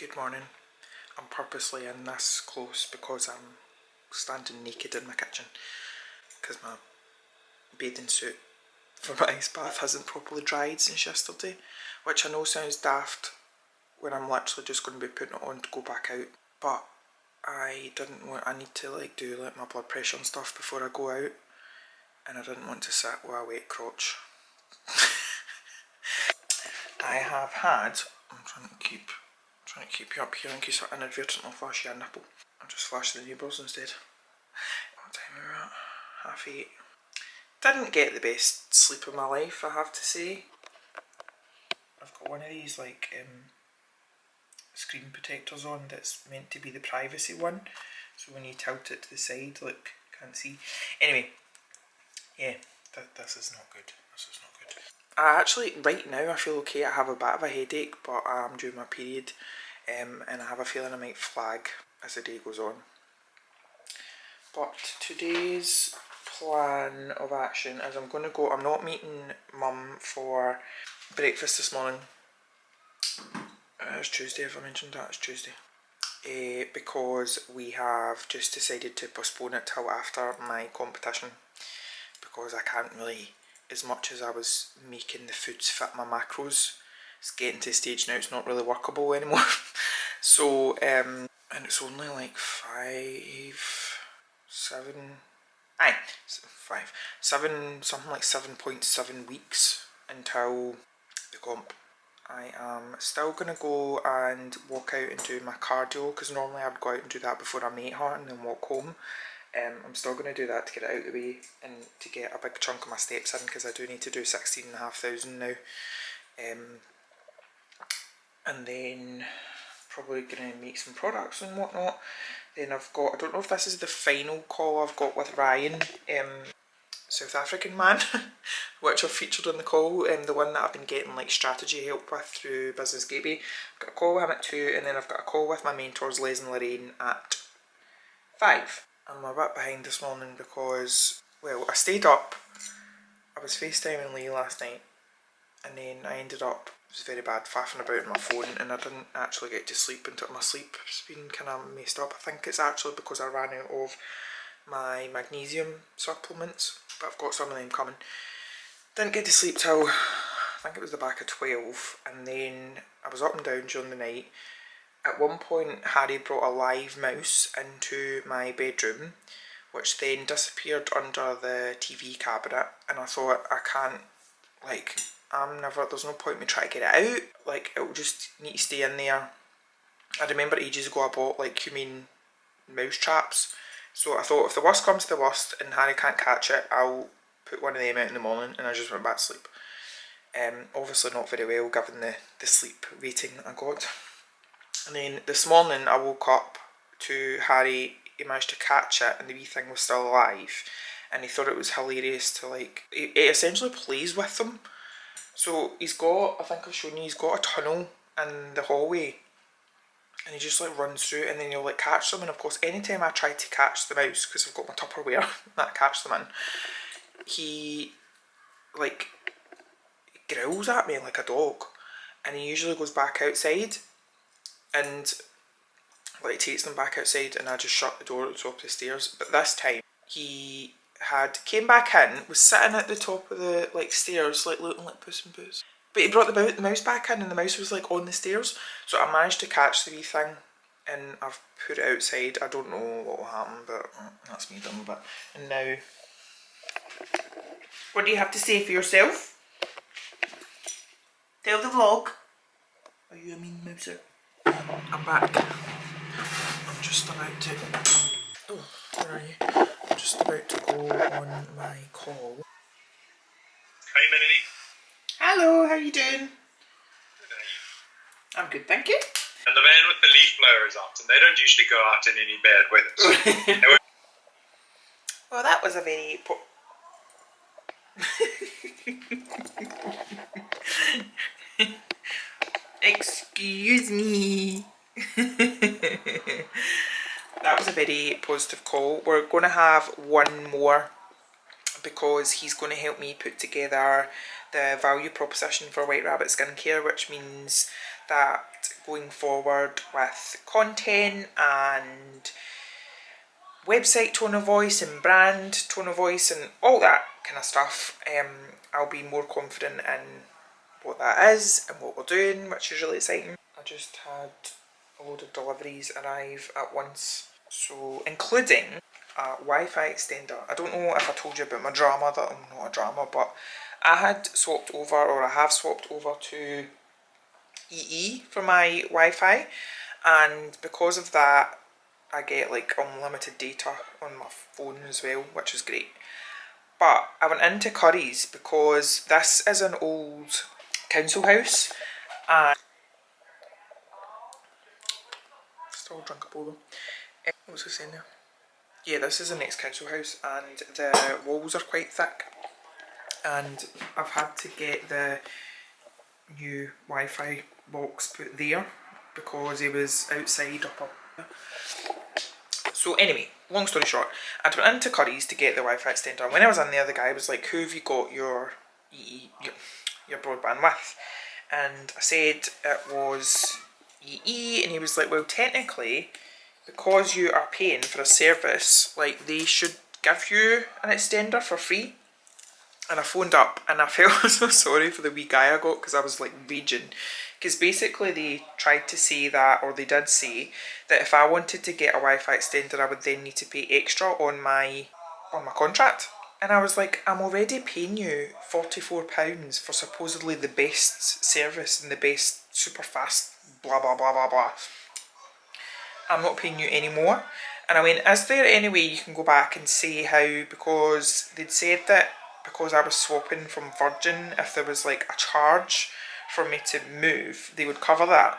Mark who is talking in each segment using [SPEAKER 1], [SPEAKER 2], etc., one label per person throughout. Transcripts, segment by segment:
[SPEAKER 1] Good morning. I'm purposely in this close because I'm standing naked in my kitchen because my bathing suit for my ice bath hasn't properly dried since yesterday, which I know sounds daft when I'm literally just going to be putting it on to go back out, but I need to do my blood pressure and stuff before I go out, and I didn't want to sit with a wet crotch. I have had, I'm trying to keep you up here in case I inadvertently flash you a nipple. I'll just flash the neighbours instead. What time are we at? 8:30. Didn't get the best sleep of my life, I have to say. I've got one of these screen protectors on that's meant to be the privacy one, so when you tilt it to the side, look, can't see. Anyway, yeah, this is not good. This is not good. Actually, right now I feel okay. I have a bit of a headache, but I'm due my period, and I have a feeling I might flag as the day goes on. But today's plan of action is I'm not meeting Mum for breakfast this morning. It's Tuesday, if I mentioned that, it's Tuesday. Because we have just decided to postpone it till after my competition, because I can't really, as much as I was making the foods fit my macros, it's getting to a stage now it's not really workable anymore. So, and it's only like 7.7 weeks until the comp. I am still going to go and walk out and do my cardio, because normally I would go out and do that before I meet her and then walk home. I'm still going to do that to get it out of the way and to get a big chunk of my steps in, because I do need to do 16,500 now. And then probably going to make some products and whatnot. Then I've got, I don't know if this is the final call I've got with Ryan, South African man, which I've featured on the call, the one that I've been getting strategy help with through Business Gateway. I've got a call with him at 2, and then I've got a call with my mentors Les and Lorraine at 5. I'm a bit behind this morning because, well, I stayed up, I was FaceTiming Lee last night, and then I ended up, it was very bad, faffing about on my phone, and I didn't actually get to sleep until my sleep has been kind of messed up. I think it's actually because I ran out of my magnesium supplements, but I've got some of them coming. Didn't get to sleep till, I think it was the back of 12, and then I was up and down during the night. At one point, Harry brought a live mouse into my bedroom, which then disappeared under the TV cabinet, and I thought, I can't, there's no point in me trying to get it out, it will just need to stay in there. I remember ages ago I bought humane mouse traps, so I thought if the worst comes to the worst and Harry can't catch it, I'll put one of them out in the morning, and I just went back to sleep. Obviously not very well given the sleep rating I got. And then this morning I woke up to Harry, he managed to catch it and the wee thing was still alive, and he thought it was hilarious to it essentially plays with them. So he's got, I think I've shown you, he's got a tunnel in the hallway, and he just runs through, and then he'll catch them. And of course, anytime I try to catch the mouse, because I've got my Tupperware that I catch them in, he growls at me like a dog, and he usually goes back outside and takes them back outside, and I just shut the door at the top of the stairs. But this time he came back in, was sitting at the top of the stairs looking like Puss in Boots, but he brought the mouse back in, and the mouse was on the stairs. So I managed to catch the wee thing, and I've put it outside. I don't know what will happen, but that's me done with it. And now, what do you have to say for yourself? Tell the vlog. Are you a mean mouser? I'm back. I'm just about to... Oh, where are you? I'm just about to go on my call.
[SPEAKER 2] Hi, Melanie.
[SPEAKER 1] Hello, how are you doing?
[SPEAKER 2] Good, how are you?
[SPEAKER 1] I'm good, thank you.
[SPEAKER 2] And the man with the leaf blower is out, and they don't usually go out in any bad weather.
[SPEAKER 1] Well, that was a very... Excuse me. That was a very positive call. We're going to have one more, because he's going to help me put together the value proposition for White Rabbit Skincare, which means that going forward with content and website tone of voice and brand tone of voice and all that kind of stuff, I'll be more confident in what that is and what we're doing, which is really exciting. I just had a load of deliveries arrive at once, so including a Wi-Fi extender. I don't know if I told you about my drama, that I'm not a drama, but I had swapped over, or I have swapped over to EE for my Wi-Fi, and because of that I get like unlimited data on my phone as well, which is great. But I went into Curry's because this is an old council house, and still drinkable though. What was I saying there? Yeah, this is an ex-council house and the walls are quite thick, and I've had to get the new Wi-Fi box put there because it was outside up. So anyway, long story short, I went into Curry's to get the Wi-Fi extender, and when I was in there the guy was like, who have you got your your broadband with? And I said it was EE, and he was like, well technically, because you are paying for a service, like they should give you an extender for free. And I phoned up and I felt so sorry for the wee guy I got, because I was like raging. Because basically they tried to say that, or they did say, that if I wanted to get a Wi-Fi extender I would then need to pay extra on my contract. And I was like, I'm already paying you £44 for supposedly the best service and the best super fast blah blah blah blah blah. I'm not paying you any more. And I went, is there any way you can go back and say how, because they'd said that because I was swapping from Virgin, if there was like a charge for me to move, they would cover that.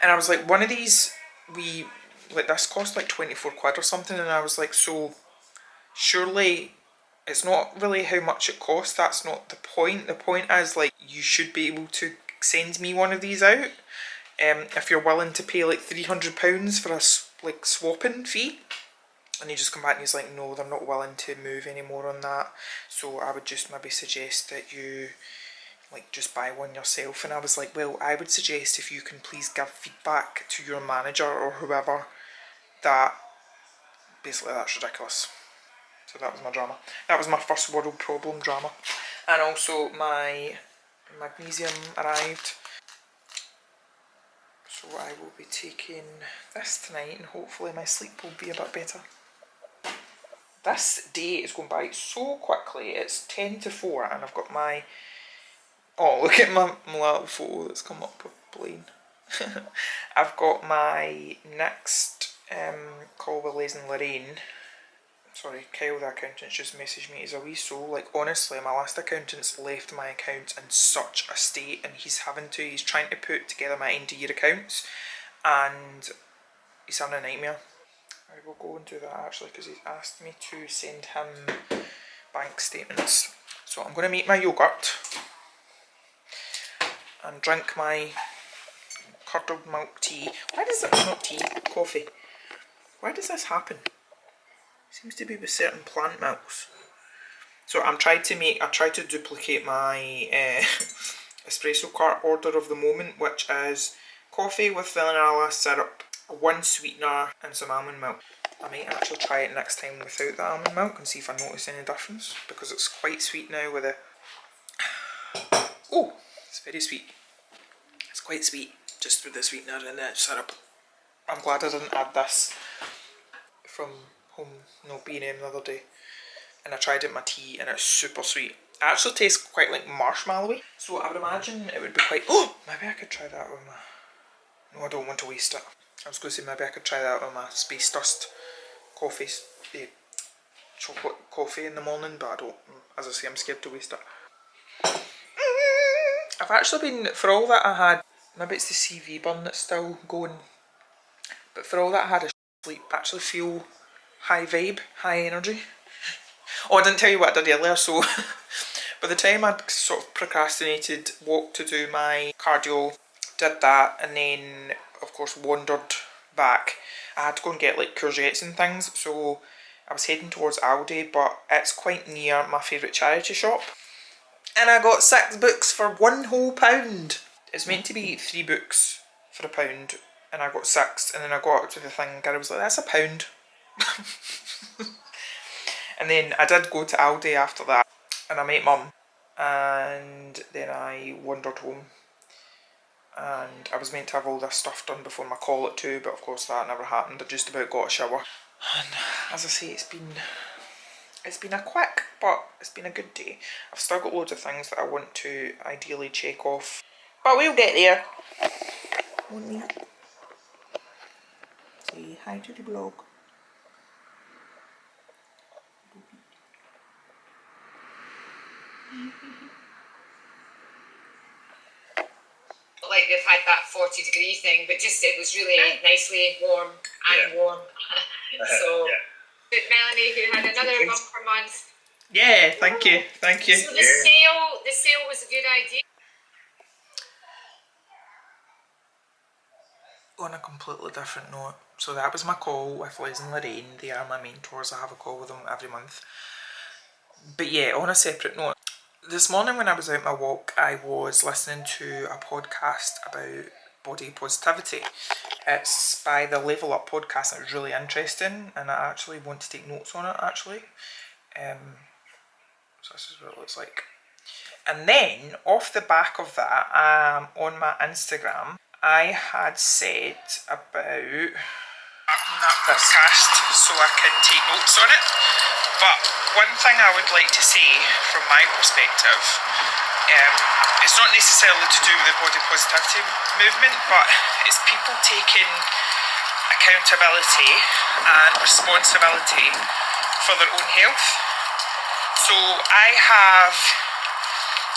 [SPEAKER 1] And I was like, one of these, this cost like 24 quid or something, and I was like, so surely it's not really how much it costs, that's not the point. The point is, like, you should be able to send me one of these out. If you're willing to pay like £300 for a swapping fee. And he just come back and he's like, no, they're not willing to move anymore on that, so I would just maybe suggest that you like just buy one yourself. And I was like, well, I would suggest if you can please give feedback to your manager or whoever that basically that's ridiculous. So that was my drama. That was my first world problem drama. And also my magnesium arrived. So I will be taking this tonight and hopefully my sleep will be a bit better. This day is going by so quickly. It's 10 to 4 and I've got my... Oh, look at my little photo that's come up with Blane. I've got my next call with Les and Lorraine. Sorry, Kyle the accountant just messaged me. He's a wee soul. Like, honestly, my last accountant's left my account in such a state, and he's trying to put together my end of year accounts, and he's having a nightmare. I will go and do that actually, because he's asked me to send him bank statements. So I'm going to make my yoghurt and drink my curdled milk tea. Why does it not tea? Coffee. Why does this happen? Seems to be with certain plant milks. So I tried to duplicate my espresso cart order of the moment, which is coffee with vanilla syrup, 1 sweetener and some almond milk. I might actually try it next time without the almond milk and see if I notice any difference, because it's quite sweet now with it. Oh, it's very sweet. It's quite sweet just with the sweetener and the syrup. I'm glad I didn't add this from home, no B&M the other day. And I tried it in my tea and it's super sweet. It actually tastes quite like marshmallowy. So I would imagine it would be quite... Oh, maybe I could try that with my... No, I don't want to waste it. I was going to say maybe I could try that with my Space Dust coffees, chocolate coffee in the morning, but I don't. As I say, I'm scared to waste it. I've actually been, for all that I had, maybe it's the CV burn that's still going, but for all that I had a sleep, I actually feel high vibe, high energy. Oh, I didn't tell you what I did earlier, so by the time I'd sort of procrastinated, walked to do my cardio, did that, and then of course wandered back. I had to go and get like courgettes and things, so I was heading towards Aldi, but it's quite near my favourite charity shop. And I got 6 books for £1 whole. It's meant to be 3 books for £1, and I got 6, and then I got up to the thing and Gary was like, that's £1. And then I did go to Aldi after that, and I met Mum, and then I wandered home, and I was meant to have all this stuff done before my call at 2, but of course that never happened. I just about got a shower, and as I say, it's been a quick, but it's been a good day. I've still got loads of things that I want to ideally check off, but we'll get there, won't we? Say hi to the blog.
[SPEAKER 3] Like they've had that 40-degree thing, but just it was really nicely warm and warm. So, but Melanie, who had another bumper month.
[SPEAKER 1] Yeah, thank you, thank you.
[SPEAKER 3] So the sale was a good idea.
[SPEAKER 1] On a completely different note, so that was my call with Liz and Lorraine. They are my mentors. I have a call with them every month. But yeah, on a separate note, this morning when I was out my walk, I was listening to a podcast about body positivity. It's by the Level Up podcast, and it was really interesting, and I actually want to take notes on it actually. So this is what it looks like. And then off the back of that, on my Instagram, I had said about that podcast so I can take notes on it. But one thing I would like to say from my perspective, it's not necessarily to do with the body positivity movement, but it's people taking accountability and responsibility for their own health. So I have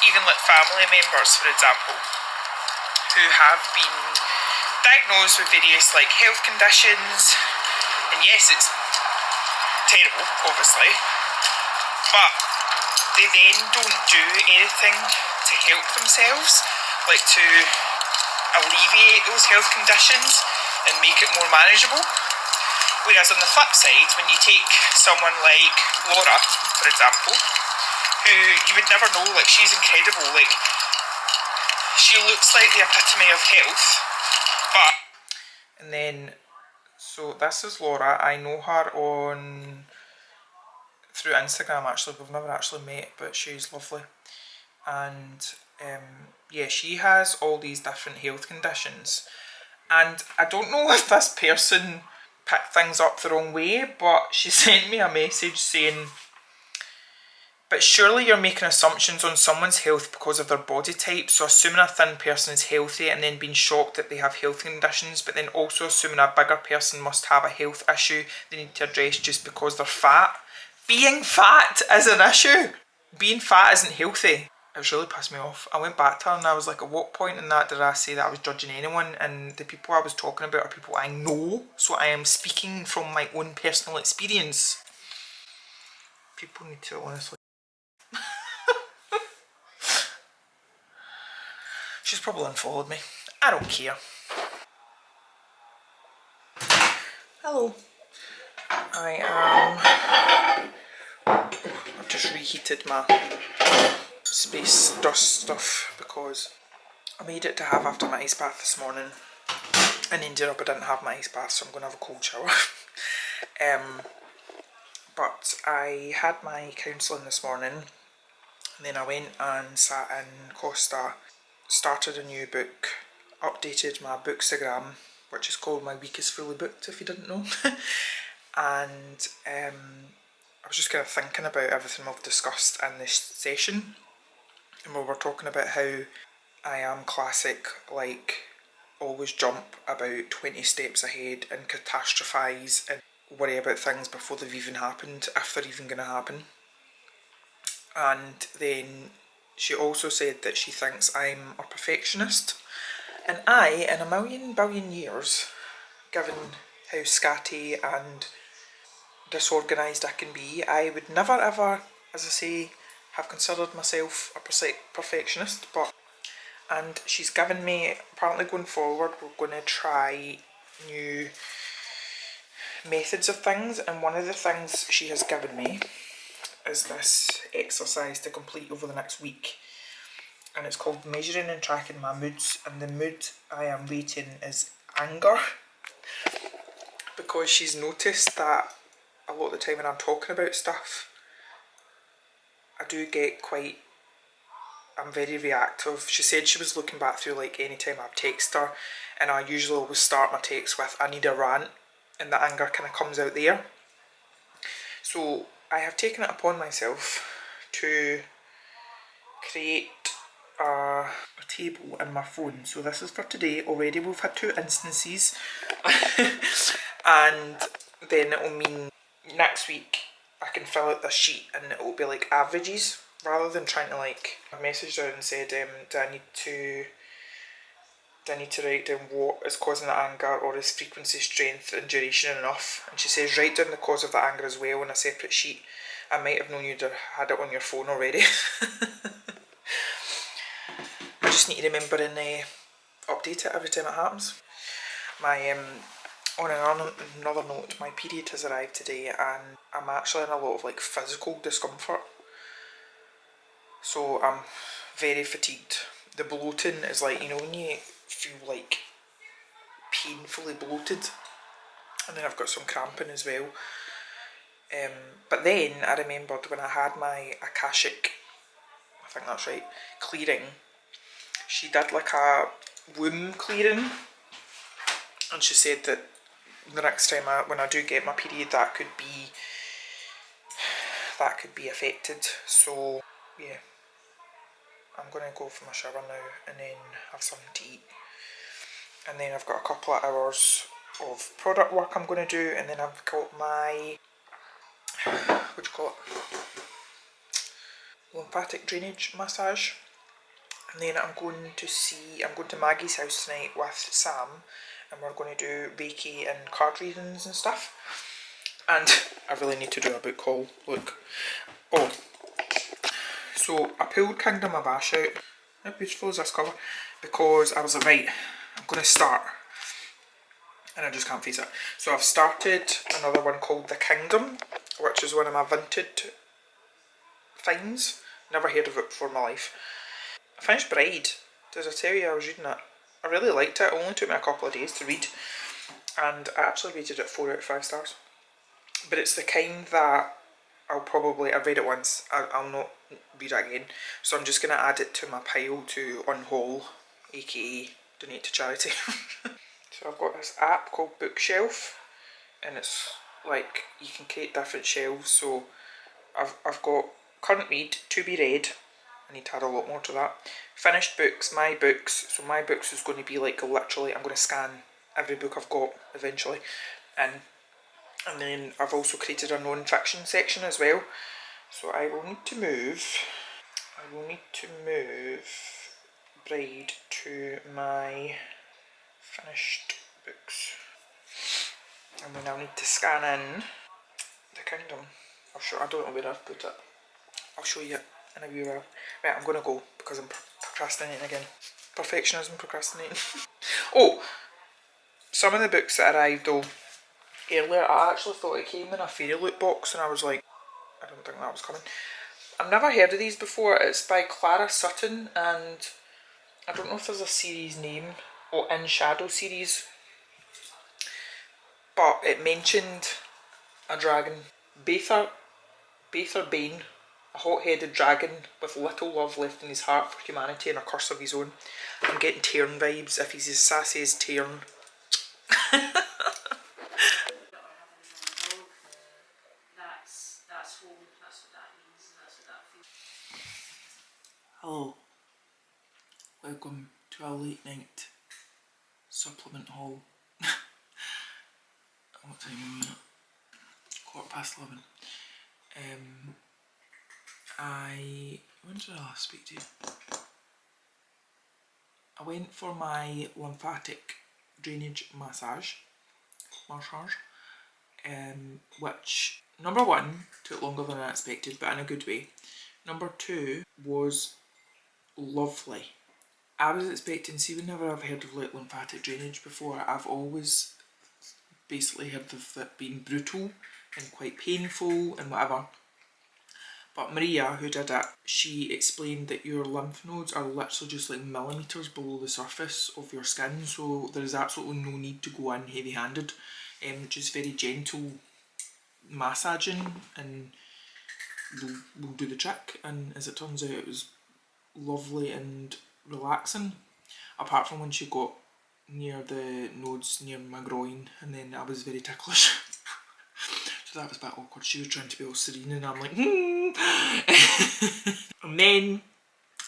[SPEAKER 1] even like family members, for example, who have been diagnosed with various like health conditions, and yes, it's terrible, obviously, but they then don't do anything to help themselves, like to alleviate those health conditions and make it more manageable. Whereas on the flip side, when you take someone like Laura, for example, who you would never know, like she's incredible, like she looks like the epitome of health, but... And then, so this is Laura. I know her through Instagram actually. We've never actually met, but she's lovely. And yeah, she has all these different health conditions. And I don't know if this person picked things up the wrong way, but she sent me a message saying, but surely you're making assumptions on someone's health because of their body type, so assuming a thin person is healthy and then being shocked that they have health conditions, but then also assuming a bigger person must have a health issue they need to address just because they're fat. Being fat is an issue. Being fat isn't healthy. It was really pissed me off. I went back to her and I was like, at what point in that did I say that I was judging anyone? And the people I was talking about are people I know, so I am speaking from my own personal experience. People need to honestly... She's probably unfollowed me. I don't care. Hello. I've just reheated my space dust stuff because I made it to have after my ice bath this morning and ended up I didn't have my ice bath, so I'm going to have a cold shower. But I had my counselling this morning, and then I went and sat in Costa, started a new book, updated my Bookstagram, which is called My Week is Fully Booked, if you didn't know. And I was just kind of thinking about everything we've discussed in this session, and we were talking about how I am classic, like always jump about 20 steps ahead and catastrophise and worry about things before they've even happened, if they're even going to happen. And then she also said that she thinks I'm a perfectionist, and I, in a million billion years, given how scatty and disorganised I can be, I would never ever, as I say, have considered myself a perfectionist. And she's given me, apparently going forward, we're going to try new methods of things, and one of the things she has given me is this exercise to complete over the next week. and it's called Measuring and Tracking My Moods, and the mood I am rating is anger, because she's noticed that a lot of the time when I'm talking about stuff, I do get quite, I'm very reactive. She said she was looking back through like any time I've texted her, and I usually always start my text with I need a rant, and the anger kind of comes out there. So I have taken it upon myself to create a table in my phone. So this is for today. Already we've had 2 instances and then it'll mean next week I can fill out this sheet and it'll be like averages, rather than trying to like, I messaged her and said do I need to write down what is causing the anger, or is frequency, strength and duration enough? And she says write down the cause of the anger as well on a separate sheet. I might have known you'd had it on your phone already. I just need to remember and update it every time it happens. My on another note, my period has arrived today and I'm actually in a lot of like physical discomfort. So I'm very fatigued. The bloating is like, you know, when you feel like painfully bloated, and then I've got some cramping as well. But then I remembered when I had my Akashic, I think that's right, clearing, she did like a womb clearing, and she said that the next time when I do get my period, that could be affected. So yeah, I'm going to go for my shower now and then have something to eat, and then I've got a couple of hours of product work I'm going to do, and then I've got my, what do you call it, lymphatic drainage massage. And then I'm going to Maggie's house tonight with Sam, and we're going to do Reiki and card readings and stuff. And I really need to do a book haul, look. Oh, so I pulled Kingdom of Ash out. How beautiful is this cover? Because I was like, right, I'm going to start. And I just can't face it. So I've started another one called The Kingdom, which is one of my vintage finds. Never heard of it before in my life. I finished Bride. Did I tell you I was reading it? I really liked it. It only took me a couple of days to read, and I actually rated it 4 out of 5 stars. But it's the kind that I've read it once, I'll not read it again, so I'm just going to add it to my pile to unhaul, aka donate to charity. So I've got this app called Bookshelf, and it's like you can create different shelves. So I've got current read, to be read, I need to add a lot more to that, finished books, my books. So my books is going to be like literally, I'm going to scan every book I've got eventually, and then I've also created a non-fiction section as well. So I will need to move Bride to my finished books, and then I'll need to scan in The Kingdom. I don't know where I've put it. I'll show you it in a wee while. Right, I'm going to go because I'm procrastinating again. Perfectionism, procrastinating. Oh, some of the books that arrived though earlier, I actually thought it came in a fairy loot box, and I was like, I don't think that was coming. I've never heard of these before. It's by Clara Sutton, and I don't know if there's a series name, or In Shadow series, but it mentioned a dragon, Bane, a hot-headed dragon with little love left in his heart for humanity and a curse of his own. I'm getting Tairn vibes, if he's as sassy as Tairn. Hello, welcome to our late night supplement haul. What time are we at? 11:15. When did I last speak to you? I went for my lymphatic drainage massage, which, number one, took longer than I expected, but in a good way. Number two was lovely. I was expecting, see, whenever I've heard of like lymphatic drainage before, I've always basically heard of it being brutal and quite painful and whatever. But Maria, who did it, she explained that your lymph nodes are literally just like millimetres below the surface of your skin, so there is absolutely no need to go in heavy-handed. Just very gentle massaging and will do the trick. And as it turns out, it was lovely and relaxing, apart from when she got near the nodes near my groin, and then I was very ticklish. So that was a bit awkward. She was trying to be all serene and I'm like, And then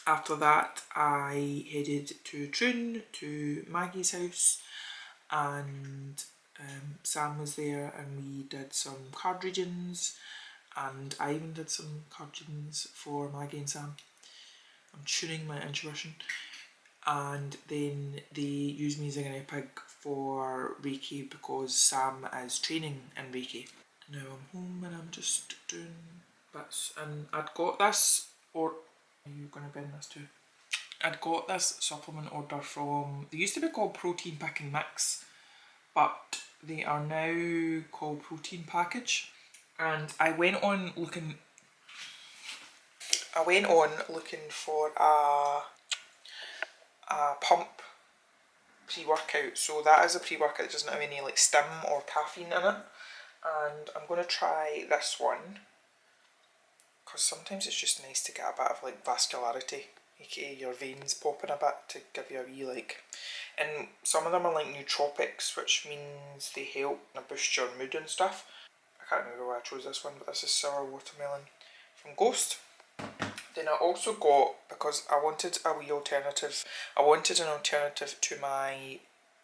[SPEAKER 1] after that I headed to Troon, to Maggie's house, and Sam was there and we did some card readings, and I even did some card readings for Maggie and Sam. I'm tuning my intuition. And then they used me as a guinea pig for Reiki because Sam is training in Reiki. Now I'm home and I'm just doing bits, and I'd got this, or are you going to bend this too? I'd got this supplement order from, they used to be called Protein Pick and Mix, but they are now called Protein Package. And I went on looking for a pump pre-workout. So that is a pre-workout that doesn't have any like stim or caffeine in it. And I'm going to try this one because sometimes it's just nice to get a bit of like vascularity, aka your veins popping a bit to give you a wee like, and some of them are like nootropics, which means they help boost your mood and stuff. I can't remember why I chose this one, but this is sour watermelon from Ghost. Then I also got, because I wanted a wee alternative, I wanted an alternative to my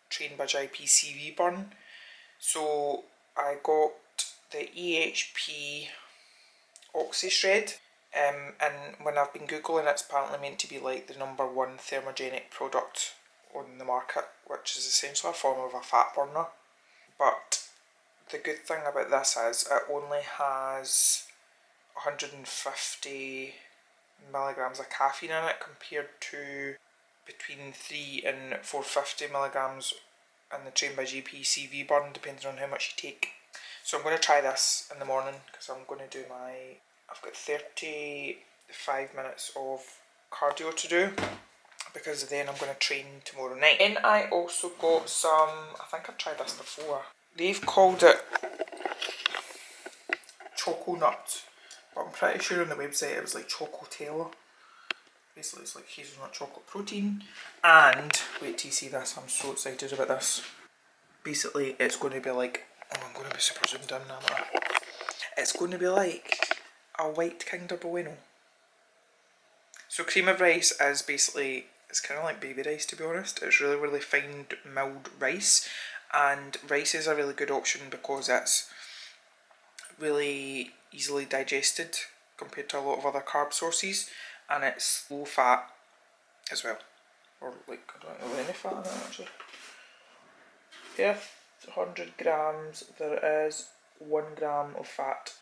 [SPEAKER 1] Train by JP CV burn, so I got the EHP Oxy Shred, and when I've been googling, it's apparently meant to be like the #1 thermogenic product on the market, which is essentially a form of a fat burner. But the good thing about this is it only has 150 milligrams of caffeine in it compared to between 3 and 450 milligrams in the Train by JP CV burn, depending on how much you take. So I'm going to try this in the morning because I'm going to do I've got 35 minutes of cardio to do, because then I'm going to train tomorrow night. Then I also got some, I think I've tried this before, they've called it Choco Nut, but I'm pretty sure on the website it was like Choco Taylor. Basically it's like hazelnut chocolate protein, and wait till you see this, I'm so excited about this. Basically it's going to be like, oh, I'm going to be super zoomed in now. It's going to be like a white Kinder Bueno. So cream of rice is basically, it's kind of like baby rice, to be honest. It's really, really fine milled rice, and rice is a really good option because it's really easily digested compared to a lot of other carb sources, and it's low fat as well, or like, I don't know any fat in it actually. Per 100 grams there is 1 gram of fat.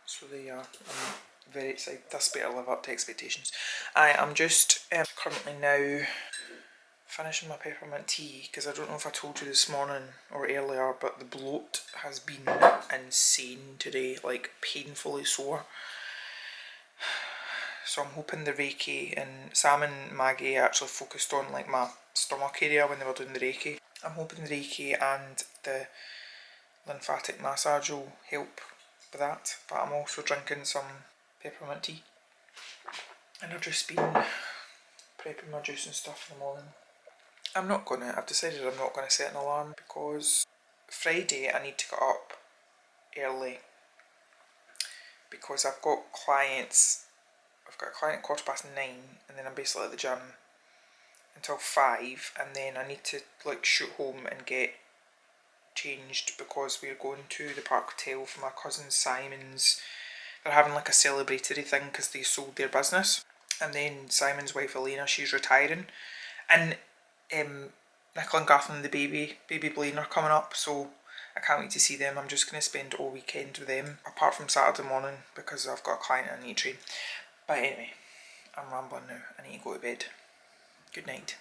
[SPEAKER 1] So there you are. I'm very excited. This better live up to expectations. I am just currently now finishing my peppermint tea, because I don't know if I told you this morning or earlier, but the bloat has been insane today, like painfully sore. So I'm hoping the Reiki, and Sam and Maggie actually focused on like my stomach area when they were doing the Reiki. I'm hoping the Reiki and the lymphatic massage will help with that, but I'm also drinking some peppermint tea, and I've just been prepping my juice and stuff in the morning. I've decided I'm not going to set an alarm, because Friday I need to get up early because I've got a client at 9:15, and then I'm basically at the gym until 5, and then I need to like shoot home and get changed because we're going to the Park Hotel for my cousin Simon's. They're having like a celebratory thing because they sold their business, and then Simon's wife Elena, she's retiring, and Nicola and Garth and the baby Blane are coming up, so I can't wait to see them. I'm just going to spend all weekend with them, apart from Saturday morning because I've got a client I need to train. But anyway, I'm rambling now. I need to go to bed. Good night.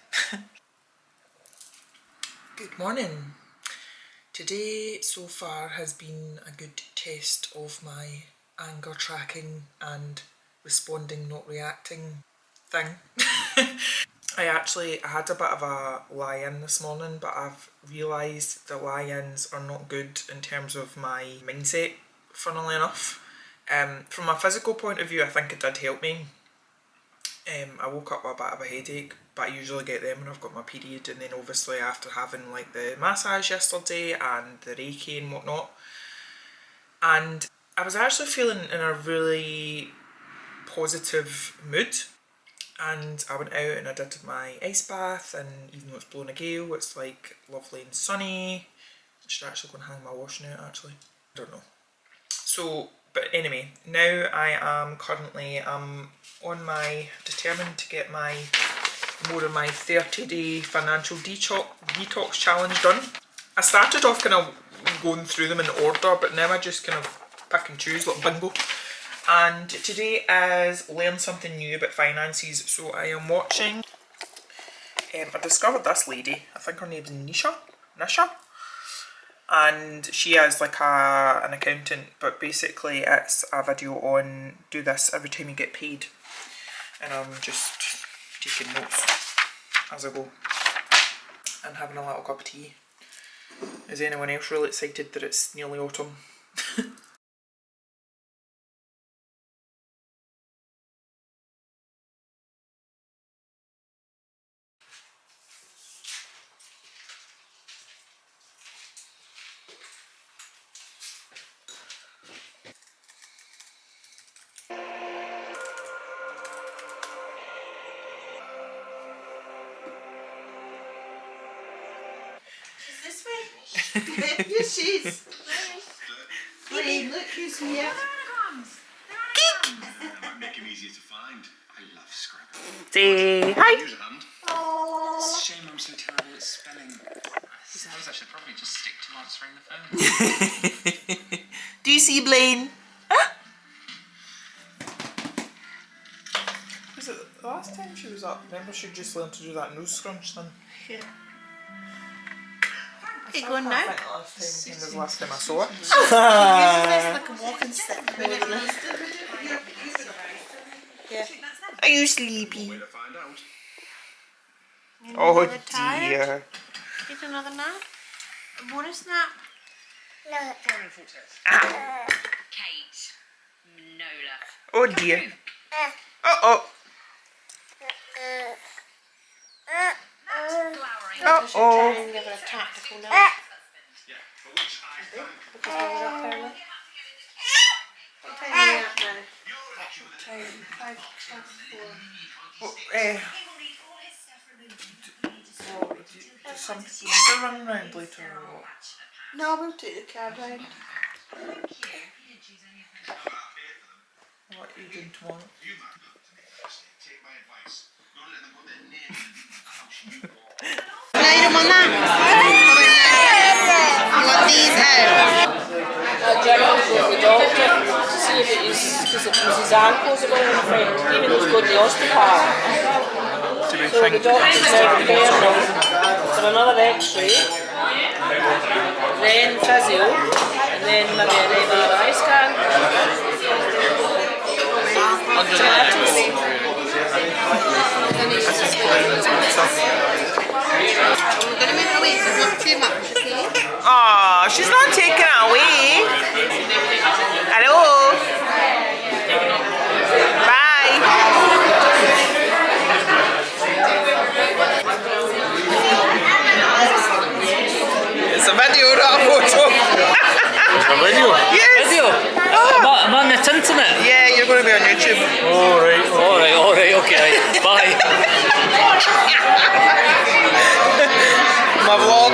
[SPEAKER 1] Good morning. Today so far has been a good test of my anger tracking and responding, not reacting thing. I had a bit of a lie-in this morning, but I've realised the lie-ins are not good in terms of my mindset, funnily enough. From a physical point of view, I think it did help me. I woke up with a bit of a headache, but I usually get them when I've got my period, and then obviously after having like the massage yesterday and the Reiki and whatnot. And I was actually feeling in a really positive mood. And I went out and I did my ice bath, and even though it's blowing a gale, it's like lovely and sunny. I should actually go and hang my washing out actually. I don't know. So, but anyway, now I am currently determined to get more of my 30-day financial detox challenge done. I started off kind of going through them in order, but now I just kind of pick and choose like bingo. And today is learn something new about finances. So I am watching, I discovered this lady, I think her name's Nisha, and she is like an accountant, but basically it's a video on do this every time you get paid. And I'm just taking notes as I go and having a little cup of tea. Is anyone else really excited that it's nearly autumn?
[SPEAKER 4] This way? Here she is. Blane, look who's here.
[SPEAKER 5] Might make him easier to find. I love Scrabble.
[SPEAKER 1] Say hi.
[SPEAKER 5] Here's a hand. It's a shame I'm so terrible at spelling. I suppose I should probably just stick to answering the phone.
[SPEAKER 1] Do you see Blane? Huh? Was it the last time she was up? Remember she just learned to do that nose scrunch thing?
[SPEAKER 4] Yeah. Hey, go on now.
[SPEAKER 1] I think the last time I saw it.
[SPEAKER 4] She uses this like a walking stick. Yeah.
[SPEAKER 1] Are you sleepy?
[SPEAKER 5] Way to find out.
[SPEAKER 1] Oh
[SPEAKER 4] tired?
[SPEAKER 1] dear.
[SPEAKER 4] Get another nap? A bonus nap?
[SPEAKER 3] Kate. No love.
[SPEAKER 1] Oh dear. Uh-oh.
[SPEAKER 3] Glowering.
[SPEAKER 4] Try
[SPEAKER 1] Uh-oh.
[SPEAKER 4] and give her a tactical nap.
[SPEAKER 5] Yeah, for which I thank.
[SPEAKER 4] Because we were up early. What time are we at now? Time 5 past 4.
[SPEAKER 1] Does some people need to run around later or what?
[SPEAKER 4] No, we'll take the car round.
[SPEAKER 1] What are you doing tomorrow?
[SPEAKER 5] Take my advice. Don't let them put their name in the house you bought.
[SPEAKER 4] Light 'em on that. I want these out.
[SPEAKER 6] Jim was with the doctor to see if it was because it was his ankles that were inflamed, even though he's got the osteopath.
[SPEAKER 1] Do we
[SPEAKER 6] So the
[SPEAKER 1] think
[SPEAKER 6] doctor's now referring him for another x-ray, then physio, and then maybe an MRI scan.
[SPEAKER 4] We're going to move it away so it's not too much, okay?
[SPEAKER 1] oh, she's not taking it away. Hello. Bye. It's a video, not a photo.
[SPEAKER 7] A video?
[SPEAKER 1] Yes.
[SPEAKER 7] Video? Am I on the internet?
[SPEAKER 1] Yeah, you're going to be on YouTube.
[SPEAKER 7] Alright, okay, bye.
[SPEAKER 1] My vlog.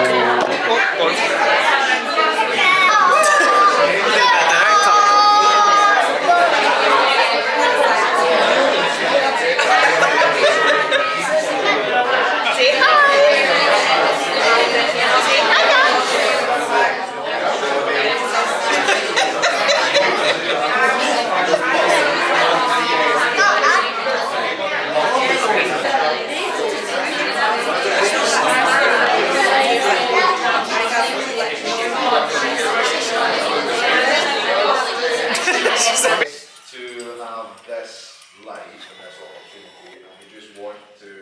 [SPEAKER 8] life and this opportunity, and we just want to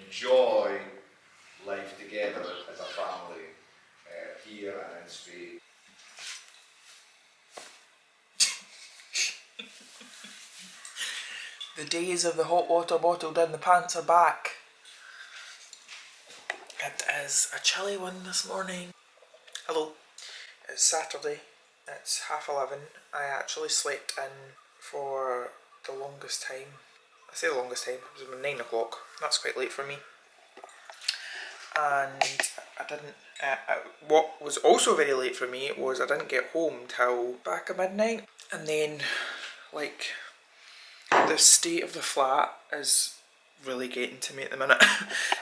[SPEAKER 8] enjoy life together as a family here and in Spain.
[SPEAKER 1] The days of the hot water bottle down the pants are back. It is a chilly one this morning. Hello, it's Saturday, it's 11:30. I actually slept in for the longest time. I say the longest time, it was about 9 o'clock. That's quite late for me. And I didn't, what was also very late for me was I didn't get home till back at midnight. And then, like, the state of the flat is really getting to me at the minute.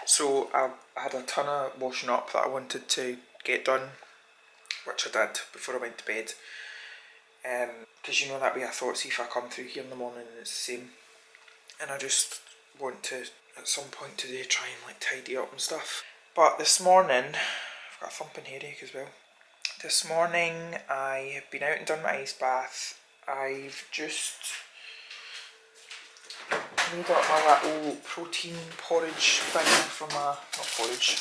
[SPEAKER 1] So I had a ton of washing up that I wanted to get done, which I did before I went to bed. Because you know that way I thought, see if I come through here in the morning and it's the same. And I just want to, at some point today, try and like tidy up and stuff. But this morning, I've got a thumping headache as well. This morning I have been out and done my ice bath. I've just made up my little protein porridge thing from a, not porridge,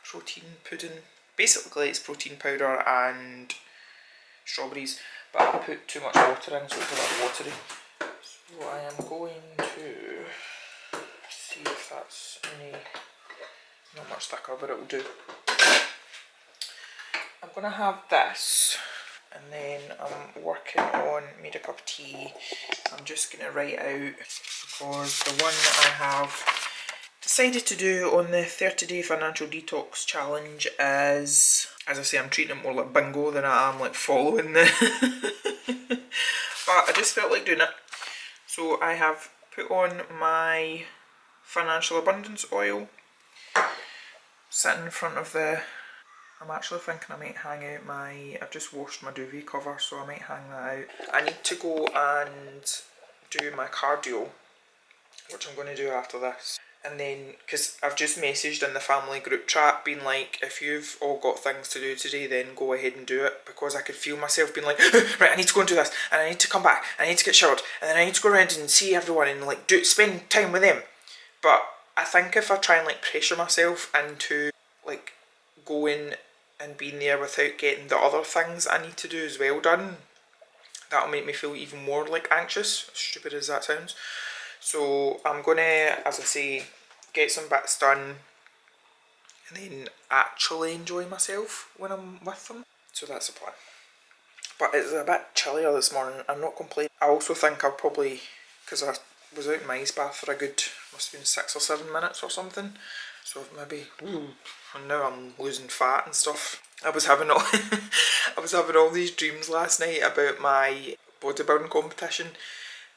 [SPEAKER 1] protein pudding. Basically it's protein powder and strawberries, but I put too much water in so it's a bit watery. So I am going to see if that's any, not much thicker, but it'll do. I'm going to have this, and then I'm working on, made a cup of tea. I'm just going to write out, because the one that I have decided to do on the 30-day financial detox challenge is, as I say, I'm treating it more like bingo than I am like following the but I just felt like doing it. So I have put on my financial abundance oil, sitting in front of the, I'm actually thinking I might hang out my, I've just washed my duvet cover, so I might hang that out. I need to go and do my cardio, which I'm going to do after this. And then, because I've just messaged in the family group chat being like, if you've all got things to do today, then go ahead and do it, because I could feel myself being like, right, I need to go and do this, and I need to come back, and I need to get showered, and then I need to go around and see everyone and like spend time with them. But I think if I try and like pressure myself into like going and being there without getting the other things I need to do as well done, that'll make me feel even more like anxious, as stupid as that sounds. So I'm going to, as I say, get some bits done and then actually enjoy myself when I'm with them. So that's the plan. But it's a bit chillier this morning. I'm not complaining. I also think I'll probably, because I was out in my ice bath for a good, must have been 6 or 7 minutes or something. So maybe, and now I'm losing fat and stuff. I was having all these dreams last night about my bodybuilding competition,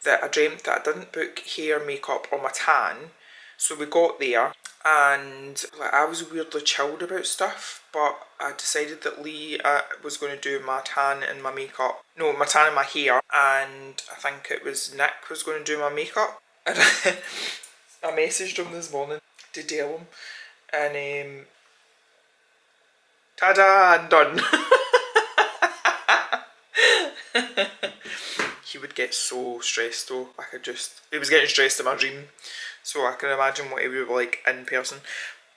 [SPEAKER 1] that I dreamt that I didn't book hair, makeup or my tan. So we got there and like, I was weirdly chilled about stuff, but I decided that Lee was going to do my tan and my makeup. No, my tan and my hair, and I think it was Nick was going to do my makeup. And I messaged him this morning to tell him, and ta-da, and done. He would get so stressed though. He was getting stressed in my dream, so I can imagine what he would be like in person.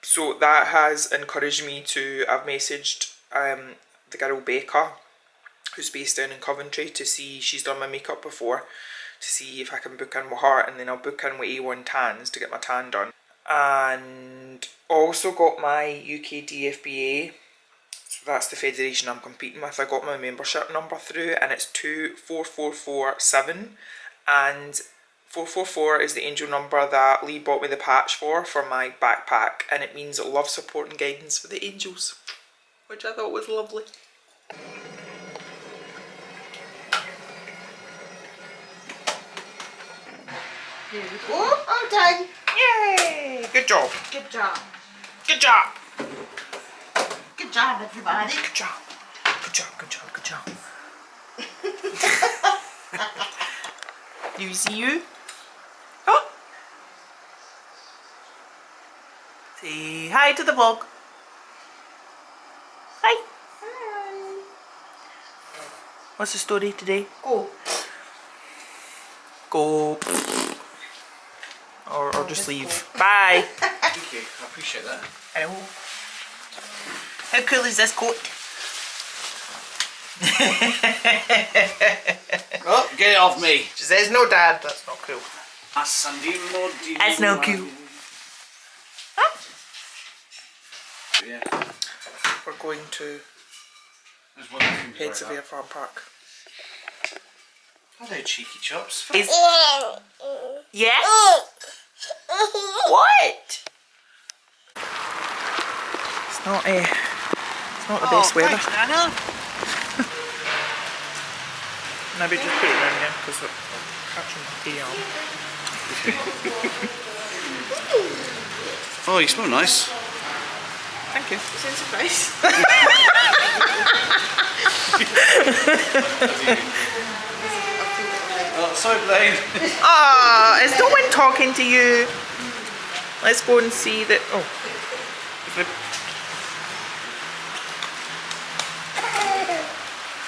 [SPEAKER 1] So that has encouraged me to, I've messaged the girl Becca, who's based down in Coventry, to see, she's done my makeup before, to see if I can book in with her, and then I'll book in with A1 Tans to get my tan done. And also got my UK DFBA, so that's the federation I'm competing with. I got my membership number through and it's 24447, and 444 is the angel number that Lee bought me the patch for my backpack, and it means love, support and guidance for the angels, which I thought was lovely.
[SPEAKER 4] There we go. All done.
[SPEAKER 1] Yay! Good job.
[SPEAKER 4] Good job.
[SPEAKER 1] Good job.
[SPEAKER 4] Good job, everybody.
[SPEAKER 1] Good job. Good job, good job, good job. Do you see you? Oh! Say hi to the vlog. Hi.
[SPEAKER 4] Hi.
[SPEAKER 1] What's the story today?
[SPEAKER 4] Go.
[SPEAKER 1] go. Or just leave. Bye.
[SPEAKER 5] Thank you. I appreciate that.
[SPEAKER 1] Hello. How cool is this coat?
[SPEAKER 5] Oh, get it off me.
[SPEAKER 1] She says no, Dad. That's not cool.
[SPEAKER 5] That's
[SPEAKER 1] no cool.
[SPEAKER 5] Yeah.
[SPEAKER 1] We're going to
[SPEAKER 5] There's one that
[SPEAKER 1] head to Vere Farm Park.
[SPEAKER 5] Hello, cheeky chops.
[SPEAKER 1] Yeah? What? It's not the best weather.
[SPEAKER 4] Thanks, Nana.
[SPEAKER 1] Maybe just put it around there because it'll catch on the arm.
[SPEAKER 5] Oh, you smell nice.
[SPEAKER 1] Thank you.
[SPEAKER 4] Sense of face.
[SPEAKER 5] Oh, sorry, Blane.
[SPEAKER 1] Ah, is no one talking to you? Let's go and see the. Oh.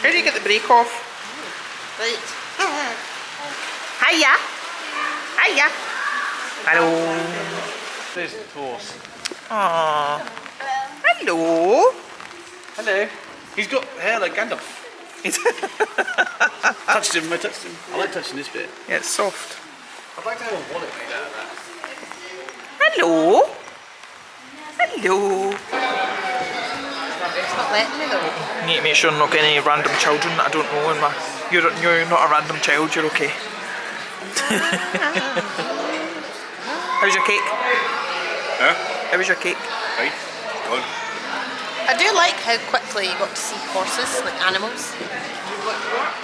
[SPEAKER 1] How do you get the brake off?
[SPEAKER 4] Right.
[SPEAKER 1] Hiya! Hiya! Hello!
[SPEAKER 5] There's the horse.
[SPEAKER 1] Aww. Hello!
[SPEAKER 5] Hello. He's got hair like Gandalf. Touched him, I touched him. I like touching this bit.
[SPEAKER 1] Yeah, it's soft.
[SPEAKER 5] I'd like to have a wallet made out of that.
[SPEAKER 1] Hello! Hello!
[SPEAKER 4] It's not letting me though.
[SPEAKER 1] Need to make sure I'm not getting any random children that I don't know in my. You're not a random child, you're okay. How's your cake?
[SPEAKER 5] Huh?
[SPEAKER 1] How was your cake?
[SPEAKER 5] Right. Good.
[SPEAKER 4] I do like how quickly you got to see horses, like animals.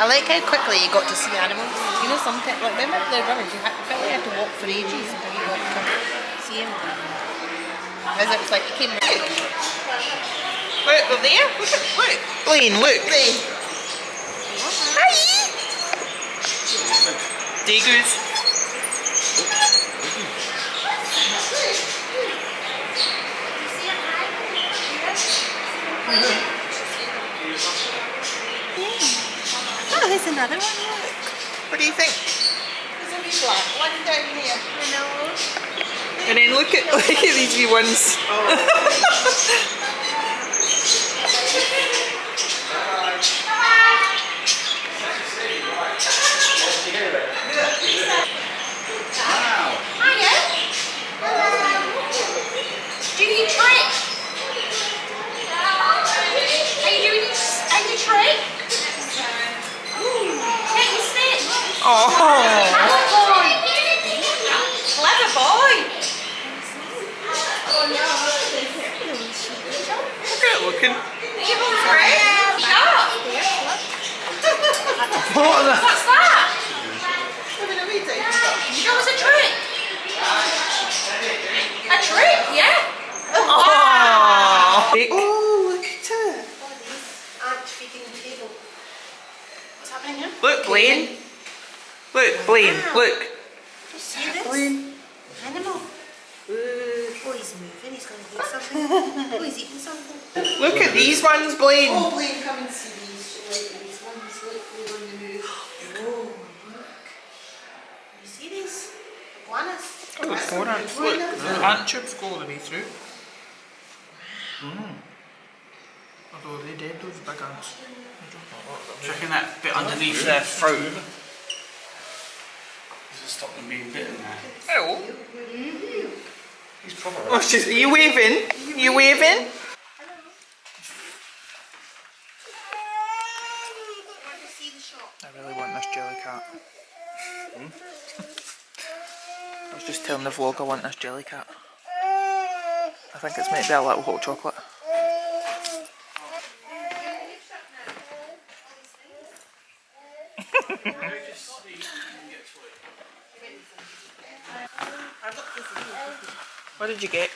[SPEAKER 4] I like how quickly you got to see animals. You know, sometimes, like, remember the runners, you felt like you had to walk for ages until you got to see them. As it was like, you came right.
[SPEAKER 1] Look, they're there. Look. Blane, look. Hi. Day goose.
[SPEAKER 4] Oh, there's another one. Look.
[SPEAKER 1] What do you think?
[SPEAKER 4] There's a wee black one down there. I know.
[SPEAKER 1] And then look at these wee ones.
[SPEAKER 3] Hiya. Do you trick? Are you doing trick? Get your stick.
[SPEAKER 1] Oh.
[SPEAKER 3] Clever boy.
[SPEAKER 1] Look at it looking.
[SPEAKER 3] Are you both right? Stop. What's that? That was a trick. A trick, yeah.
[SPEAKER 1] Oh.
[SPEAKER 4] Oh, look at her. Aunt feeding the table. What's happening here?
[SPEAKER 1] Look, Blane. Look, Blane. Look.
[SPEAKER 4] See this? Animal. Oh, he's moving. He's going to eat something. Oh, he's eating something.
[SPEAKER 1] Look at these ones, Blane.
[SPEAKER 4] Oh, Blane, come and see these. Like these ones. Look, they're on the move. Oh, look. You see these? Iguanas.
[SPEAKER 1] Oh, look, four ants. Look, the ant tubes go all the way through. Although they dead, those big ants.
[SPEAKER 5] Checking that bit underneath their throat. Just stop them being bitten there.
[SPEAKER 1] Hello.
[SPEAKER 5] He's probably.
[SPEAKER 1] Oh, are you waving? Are you waving? I really want this jelly cat. I was just telling the vlog I want this jelly cat. I think it's meant to be a little hot chocolate. What did you get?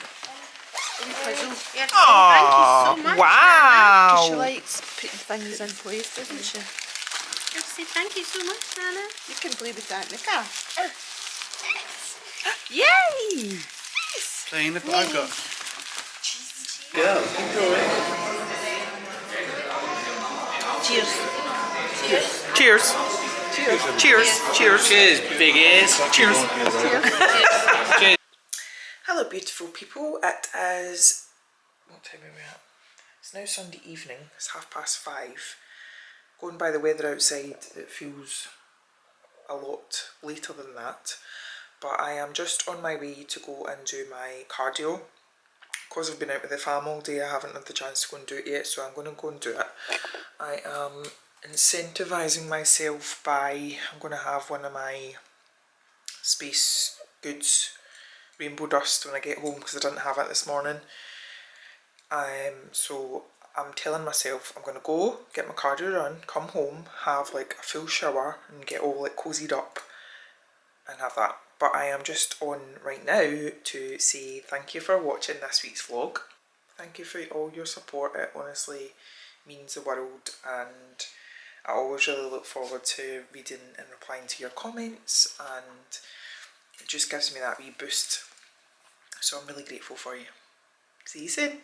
[SPEAKER 4] Yeah,
[SPEAKER 1] Aww,
[SPEAKER 4] thank you so much.
[SPEAKER 1] wow.
[SPEAKER 4] She likes putting things in place, doesn't she? Just say thank you so much, Nana. You can play with that in the car.
[SPEAKER 1] Yay!
[SPEAKER 5] Playing the I've got.
[SPEAKER 4] Cheers. Cheers.
[SPEAKER 1] Cheers. Cheers. Cheers.
[SPEAKER 7] Cheers, big ears.
[SPEAKER 1] Cheers.
[SPEAKER 7] Cheers.
[SPEAKER 1] Hello beautiful people, it is, what time are we at? It's now Sunday evening, it's 5:30. Going by the weather outside, it feels a lot later than that, but I am just on my way to go and do my cardio. Because I've been out with the fam all day, I haven't had the chance to go and do it yet, so I'm going to go and do it. I am incentivising myself by, I'm going to have one of my Space Goods rainbow dust when I get home because I didn't have it this morning. So I'm telling myself I'm going to go, get my cardio done, come home, have like a full shower and get all like cozied up and have that. But I am just on right now to say thank you for watching this week's vlog. Thank you for all your support, it honestly means the world, and I always really look forward to reading and replying to your comments, and it just gives me that wee boost. So I'm really grateful for you. See you soon.